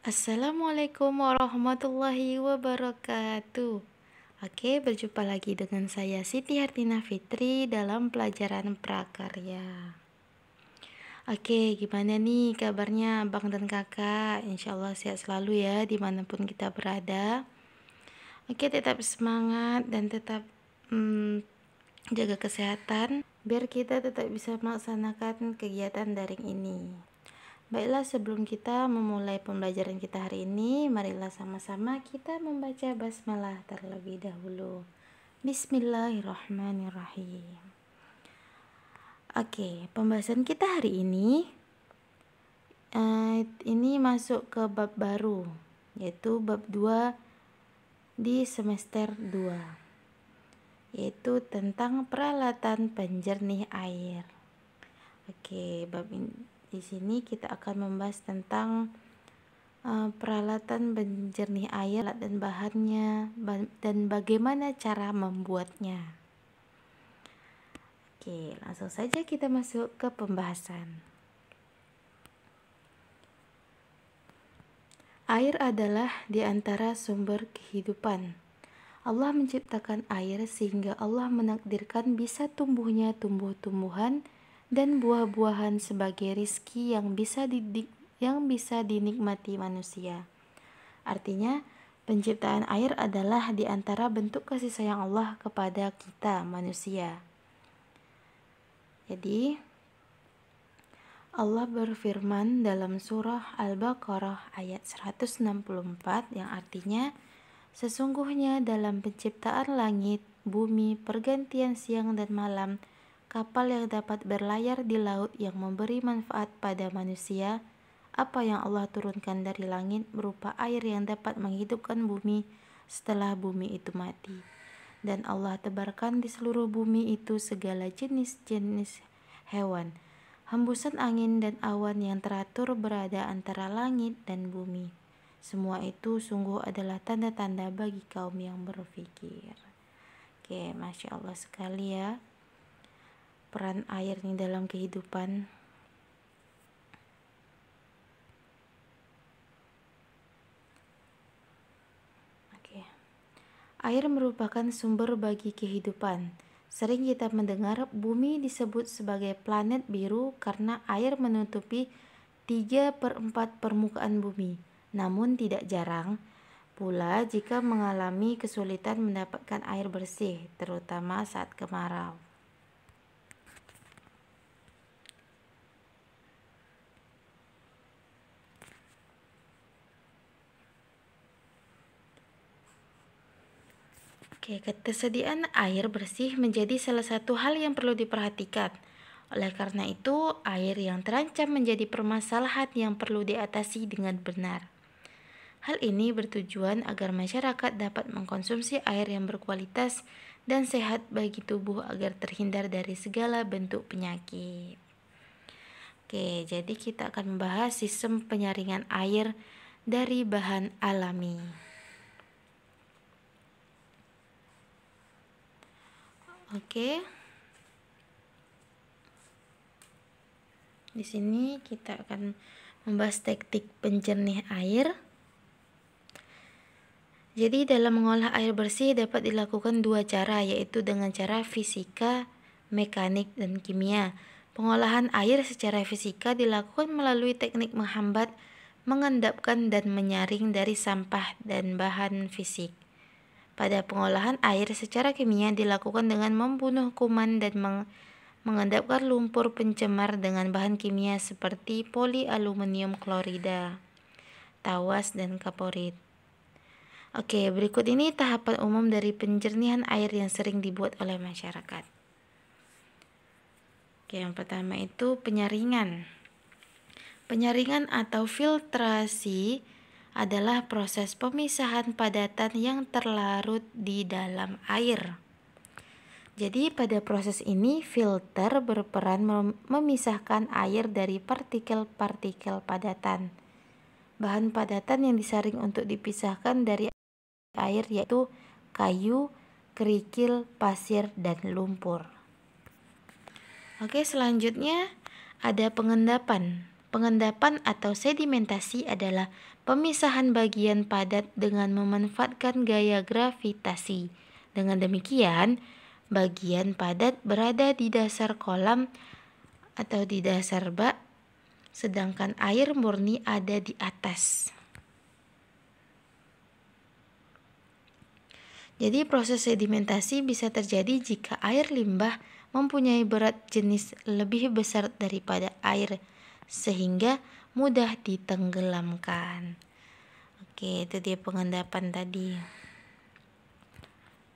Assalamualaikum warahmatullahi wabarakatuh. Oke, berjumpa lagi dengan saya Siti Hartina Fitri dalam pelajaran prakarya. Oke, gimana nih kabarnya abang dan kakak? Insya Allah sehat selalu ya dimanapun kita berada. Oke, tetap semangat dan tetap jaga kesehatan biar kita tetap bisa melaksanakan kegiatan daring ini. Baiklah, sebelum kita memulai pembelajaran kita hari ini, marilah sama-sama kita membaca basmalah terlebih dahulu. Bismillahirrahmanirrahim. Oke, pembahasan kita hari ini masuk ke bab baru, yaitu bab 2 di semester 2, yaitu tentang peralatan penjernih air. Oke, bab ini di sini kita akan membahas tentang peralatan penjernih air dan bahannya dan bagaimana cara membuatnya. Oke, langsung saja kita masuk ke pembahasan. Air adalah di antara sumber kehidupan. Allah menciptakan air sehingga Allah menakdirkan bisa tumbuhnya tumbuh-tumbuhan dan buah-buahan sebagai rizki yang bisa dinikmati manusia. Artinya, penciptaan air adalah di antara bentuk kasih sayang Allah kepada kita manusia. Jadi, Allah berfirman dalam surah Al-Baqarah ayat 164 yang artinya, sesungguhnya dalam penciptaan langit, bumi, pergantian siang dan malam, kapal yang dapat berlayar di laut yang memberi manfaat pada manusia, apa yang Allah turunkan dari langit berupa air yang dapat menghidupkan bumi setelah bumi itu mati. Dan Allah tebarkan di seluruh bumi itu segala jenis-jenis hewan, hembusan angin dan awan yang teratur berada antara langit dan bumi. Semua itu sungguh adalah tanda-tanda bagi kaum yang berpikir. Oke, Masya Allah sekali ya peran air ini dalam kehidupan. Oke. Air merupakan sumber bagi kehidupan. Sering kita mendengar bumi disebut sebagai planet biru karena air menutupi 3/4 permukaan bumi. Namun tidak jarang pula jika mengalami kesulitan mendapatkan air bersih, terutama saat kemarau. Oke, ketersediaan air bersih menjadi salah satu hal yang perlu diperhatikan. Oleh karena itu, air yang terancam menjadi permasalahan yang perlu diatasi dengan benar. Hal ini bertujuan agar masyarakat dapat mengkonsumsi air yang berkualitas dan sehat bagi tubuh agar terhindar dari segala bentuk penyakit. Oke, jadi kita akan membahas sistem penyaringan air dari bahan alami. Oke. Di sini kita akan membahas teknik penjernih air. Jadi dalam mengolah air bersih dapat dilakukan dua cara, yaitu dengan cara fisika, mekanik, dan kimia. Pengolahan air secara fisika dilakukan melalui teknik menghambat, mengendapkan, dan menyaring dari sampah dan bahan fisik. Pada pengolahan air secara kimia dilakukan dengan membunuh kuman dan mengendapkan lumpur pencemar dengan bahan kimia seperti polialuminium klorida, tawas, dan kaporit. Oke, berikut ini tahapan umum dari penjernihan air yang sering dibuat oleh masyarakat. Oke, yang pertama itu penyaringan. Penyaringan atau filtrasi adalah proses pemisahan padatan yang terlarut di dalam air. Jadi pada proses ini filter berperan memisahkan air dari partikel-partikel padatan. Bahan padatan yang disaring untuk dipisahkan dari air yaitu kayu, kerikil, pasir, dan lumpur. Oke, selanjutnya ada pengendapan. Pengendapan atau sedimentasi adalah pemisahan bagian padat dengan memanfaatkan gaya gravitasi. Dengan demikian, bagian padat berada di dasar kolam atau di dasar bak, sedangkan air murni ada di atas. Jadi proses sedimentasi bisa terjadi jika air limbah mempunyai berat jenis lebih besar daripada air sehingga mudah ditenggelamkan. Oke, itu dia pengendapan tadi.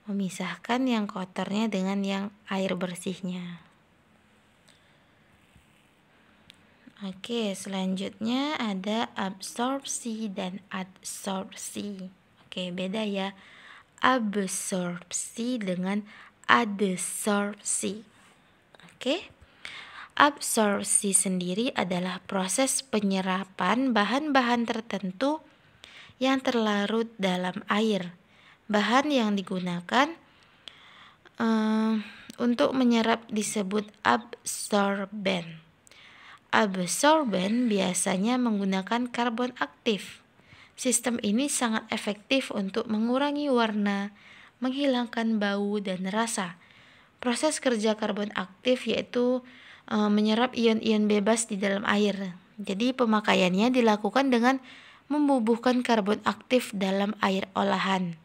Memisahkan yang kotornya dengan yang air bersihnya. Oke, selanjutnya ada absorpsi dan adsorpsi. Oke, beda ya. Absorpsi dengan adsorpsi. Oke. Absorpsi sendiri adalah proses penyerapan bahan-bahan tertentu yang terlarut dalam air. Bahan yang digunakan untuk menyerap disebut absorben. Absorben biasanya menggunakan karbon aktif. Sistem ini sangat efektif untuk mengurangi warna, menghilangkan bau dan rasa. Proses kerja karbon aktif yaitu menyerap ion-ion bebas di dalam air. Jadi pemakaiannya dilakukan dengan membubuhkan karbon aktif dalam air olahan.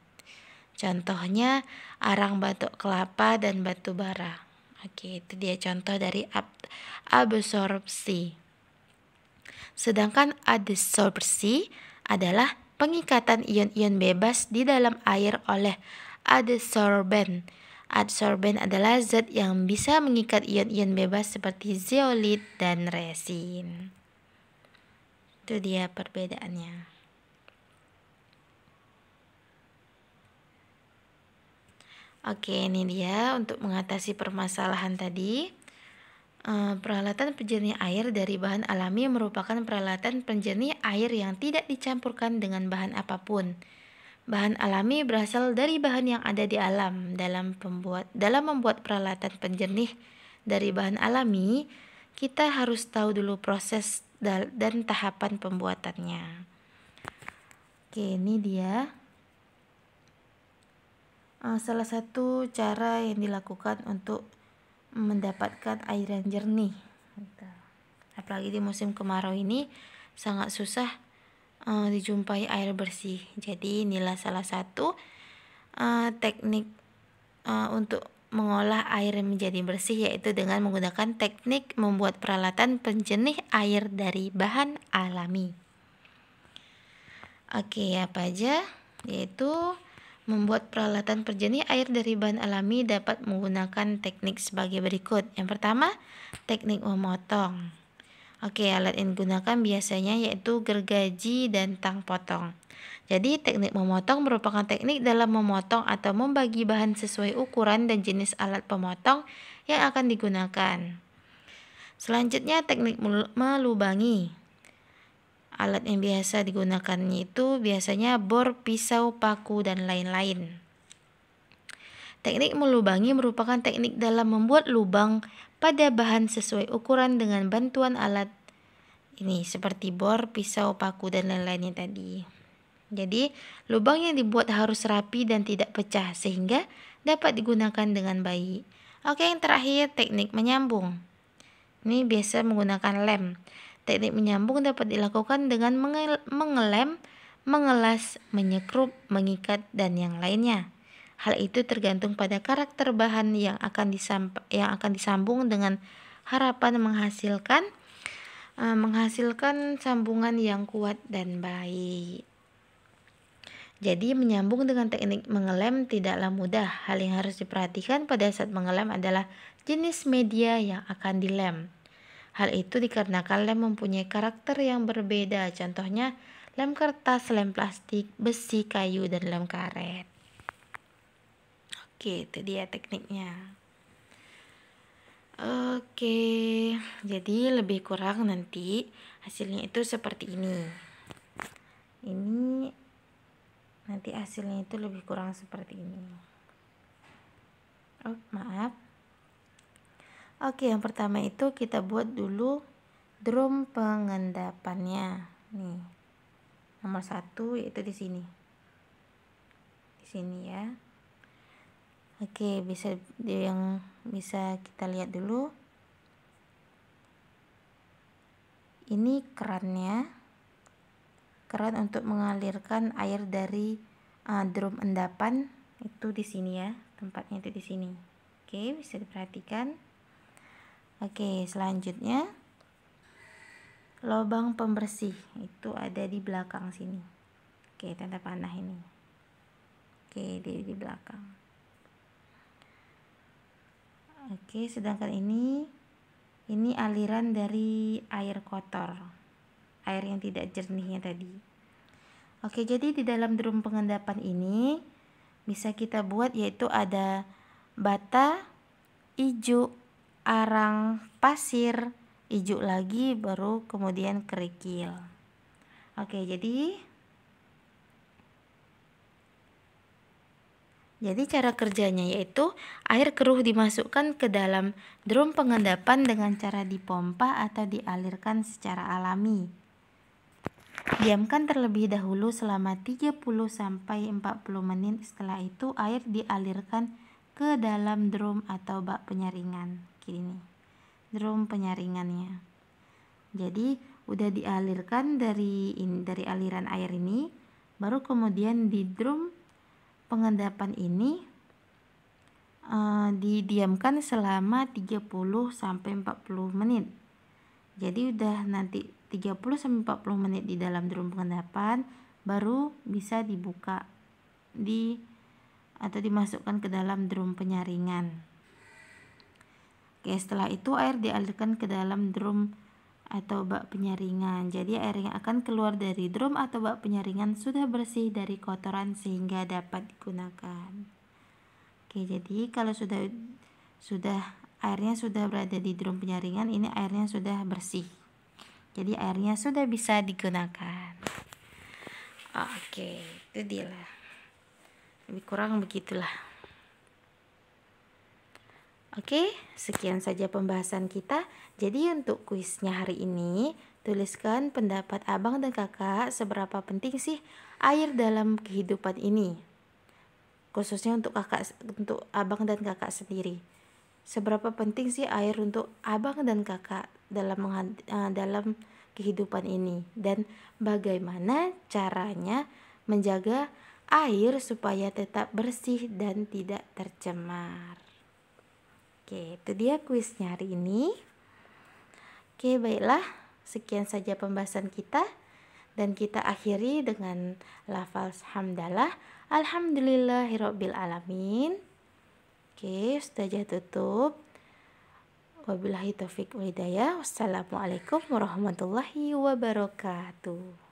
Contohnya arang batok kelapa dan batu bara. Oke, itu dia contoh dari absorpsi. Sedangkan adsorpsi adalah pengikatan ion-ion bebas di dalam air oleh adsorben. Adsorben adalah zat yang bisa mengikat ion-ion bebas seperti zeolit dan resin. Itu dia perbedaannya. Oke, ini dia untuk mengatasi permasalahan tadi. Peralatan penjernih air dari bahan alami merupakan peralatan penjernih air yang tidak dicampurkan dengan bahan apapun. Bahan alami berasal dari bahan yang ada di alam. Dalam membuat peralatan penjernih dari bahan alami, kita harus tahu dulu proses dan tahapan pembuatannya. Oke, ini dia salah satu cara yang dilakukan untuk mendapatkan air yang jernih. Apalagi di musim kemarau ini sangat susah dijumpai air bersih. Jadi inilah salah satu teknik untuk mengolah air menjadi bersih, yaitu dengan menggunakan teknik membuat peralatan penjernih air dari bahan alami. Oke, apa aja? Yaitu membuat peralatan penjernih air dari bahan alami dapat menggunakan teknik sebagai berikut. Yang pertama, teknik memotong. Oke, alat yang digunakan biasanya yaitu gergaji dan tang potong. Jadi teknik memotong merupakan teknik dalam memotong atau membagi bahan sesuai ukuran dan jenis alat pemotong yang akan digunakan. Selanjutnya teknik melubangi. Alat yang biasa digunakannya itu biasanya bor, pisau, paku, dan lain-lain. Teknik melubangi merupakan teknik dalam membuat lubang pada bahan sesuai ukuran dengan bantuan alat ini seperti bor, pisau, paku, dan lain-lainnya tadi. Jadi lubang yang dibuat harus rapi dan tidak pecah sehingga dapat digunakan dengan baik. Oke, yang terakhir teknik menyambung. Ini biasa menggunakan lem. Teknik menyambung dapat dilakukan dengan mengelem, mengelas, menyekrup, mengikat, dan yang lainnya. Hal itu tergantung pada karakter bahan yang akan disambung dengan harapan menghasilkan sambungan yang kuat dan baik. Jadi menyambung dengan teknik mengelem tidaklah mudah. Hal yang harus diperhatikan pada saat mengelem adalah jenis media yang akan dilem. Hal itu dikarenakan lem mempunyai karakter yang berbeda. Contohnya lem kertas, lem plastik, besi, kayu, dan lem karet. Oke, itu dia tekniknya. Oke, jadi lebih kurang nanti hasilnya itu seperti ini. Ini nanti hasilnya itu lebih kurang seperti ini. Oh, maaf. Oke, yang pertama itu kita buat dulu drum pengendapannya. Nih, nomor 1 yaitu di sini. Di sini ya. Oke, bisa kita lihat dulu. Ini keran untuk mengalirkan air dari drum endapan itu di sini ya, tempatnya itu di sini. Oke, bisa diperhatikan. Oke, selanjutnya lubang pembersih itu ada di belakang sini. Oke, tanda panah ini. Oke, di belakang. Oke, sedangkan ini aliran dari air kotor, air yang tidak jernihnya tadi. Oke, jadi di dalam drum pengendapan ini bisa kita buat yaitu ada bata, ijuk, arang, pasir, ijuk lagi, baru kemudian kerikil. Oke, jadi cara kerjanya yaitu air keruh dimasukkan ke dalam drum pengendapan dengan cara dipompa atau dialirkan secara alami. Diamkan terlebih dahulu selama 30 sampai 40 menit. Setelah itu air dialirkan ke dalam drum atau bak penyaringan. Gini, drum penyaringannya. Jadi udah dialirkan dari aliran air ini, baru kemudian di drum pengendapan ini didiamkan selama 30 sampai 40 menit. Jadi udah nanti 30 sampai 40 menit di dalam drum pengendapan, baru bisa dibuka atau dimasukkan ke dalam drum penyaringan. Oke, setelah itu air dialirkan ke dalam drum atau bak penyaringan. Jadi air yang akan keluar dari drum atau bak penyaringan sudah bersih dari kotoran sehingga dapat digunakan. Oke, jadi kalau airnya sudah berada di drum penyaringan, ini airnya sudah bersih. Jadi airnya sudah bisa digunakan. Oke, itu dia lah. Lebih kurang begitulah. Oke, sekian saja pembahasan kita. Jadi untuk kuisnya hari ini, tuliskan pendapat abang dan kakak seberapa penting sih air dalam kehidupan ini. Khususnya untuk abang dan kakak sendiri. Seberapa penting sih air untuk abang dan kakak dalam kehidupan ini, dan bagaimana caranya menjaga air supaya tetap bersih dan tidak tercemar. Oke, itu dia kuisnya hari ini. Oke, baiklah, sekian saja pembahasan kita, dan kita akhiri dengan lafaz hamdalah. Alhamdulillahirabbil alamin. Oke, Ustazah tutup. Wabillahi taufiq wa hidayah. Wassalamualaikum warahmatullahi wabarakatuh.